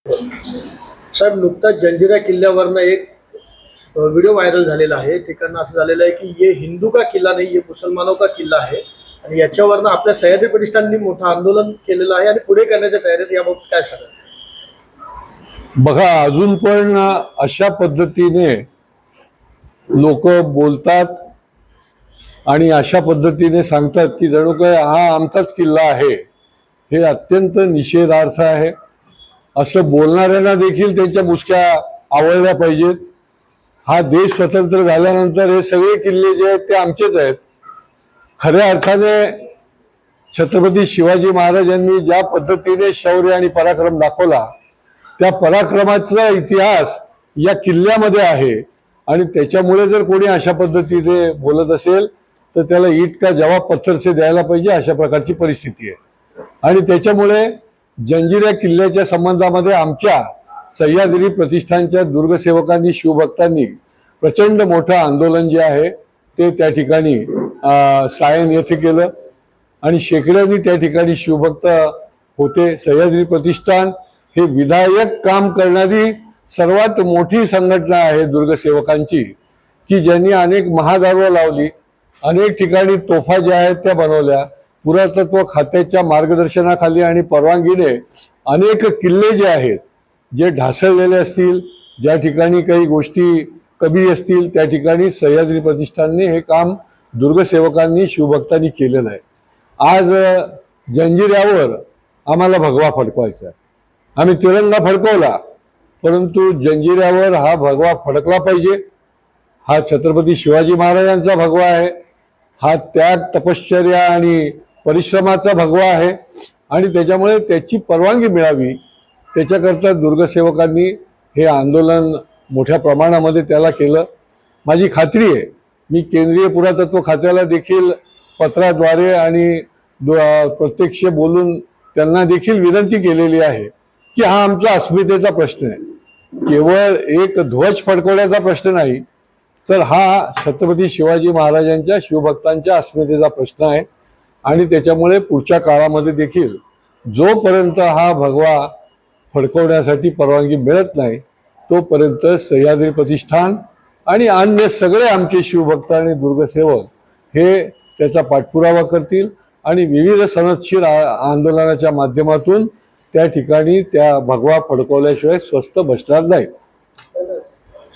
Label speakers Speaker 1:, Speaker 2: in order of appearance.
Speaker 1: Sir, नुकताच जंजिरा किल्ल्यावरनं एक video viral झालेला आहे. ठिकाण असं झालेलं आहे की ये हिंदू का किल्ला नाही, ये मुसलमानों का किल्ला आहे. आणि याच्यावरनं आपल्या सह्याद्री प्रतिष्ठाननी मोठं आंदोलन केलेलं आहे आणि पुढे करण्याच्या तयारीत. याबाबत काय सांगा?
Speaker 2: बघा, अजून पण अशा पद्धतीने लोक बोलतात आणि अशा पद्धतीने सांगतात की जणू काय हा आमचाच किल्ला आहे. हे अत्यंत निषेधार्थ आहे. असं बोलणाऱ्यांना देखील त्यांच्या मुसक्या आवळल्या पाहिजेत. हा देश स्वतंत्र झाल्यानंतर हे सगळे किल्ले जे आहेत ते आमचेच आहेत. खऱ्या अर्थाने छत्रपती शिवाजी महाराजांनी ज्या पद्धतीने शौर्य आणि पराक्रम दाखवला, त्या पराक्रमाचा इतिहास या किल्ल्यामध्ये आहे. आणि त्याच्यामुळे जर कोणी अशा पद्धतीने बोलत असेल तर त्याला ईट का जवाब पत्थर से द्यायला पाहिजे, अशा प्रकारची परिस्थिती आहे. आणि त्याच्यामुळे जंजिरा किल्ल्याच्या संबंधामध्ये आमच्या सह्याद्री प्रतिष्ठानच्या दुर्गसेवकांनी, शिवभक्तांनी प्रचंड मोठं आंदोलन जे आहे ते त्या ठिकाणी सायन येथे केलं आणि शेकड्यांनी त्या ठिकाणी शिवभक्त होते. सह्याद्री प्रतिष्ठान हे विधायक काम करणारी सर्वात मोठी संघटना आहे दुर्गसेवकांची, की ज्यांनी अनेक महादारवं लावली, अनेक ठिकाणी तोफा ज्या आहेत त्या बनवल्या. पुरातत्व खात्याच्या मार्गदर्शनाखाली आणि परवानगीने अनेक किल्ले जे आहेत, जे ढासळलेले असतील, ज्या ठिकाणी काही गोष्टी कमी असतील, त्या ठिकाणी सह्याद्री प्रतिष्ठानने हे काम दुर्गसेवकांनी, शिवभक्तांनी केलेलं आहे. आज जंजिऱ्यावर आम्हाला भगवा फडकवायचा आहे. आम्ही तिरंगा फडकवला, परंतु जंजिऱ्यावर हा भगवा फडकला पाहिजे. हा छत्रपती शिवाजी महाराजांचा भगवा आहे. हा त्याग, तपश्चर्या आणि परिश्रमाचा भगवा आहे. आणि त्याच्यामुळे त्याची परवानगी मिळावी, त्याच्याकरता दुर्गसेवकांनी हे आंदोलन मोठ्या प्रमाणामध्ये त्याला केलं. माझी खात्री आहे, मी केंद्रीय पुरातत्व खात्याला देखील पत्राद्वारे आणि प्रत्यक्ष बोलून त्यांना देखील विनंती केलेली आहे की हा आमचा अस्मितेचा प्रश्न आहे. केवळ एक ध्वज फडकवण्याचा प्रश्न नाही, तर हा छत्रपती शिवाजी महाराजांच्या, शिवभक्तांच्या अस्मितेचा प्रश्न आहे. आणि त्याच्यामुळे पुढच्या काळामध्ये देखील जोपर्यंत हा भगवा फडकवण्यासाठी परवानगी मिळत नाही, तोपर्यंत सह्याद्री प्रतिष्ठान आणि अन्य सगळे आमचे शिवभक्त आणि दुर्गसेवक हे त्याचा पाठपुरावा करतील आणि विविध सनदशीर आंदोलनाच्या माध्यमातून त्या ठिकाणी त्या भगवा फडकवल्याशिवाय स्वस्थ बसणार नाही.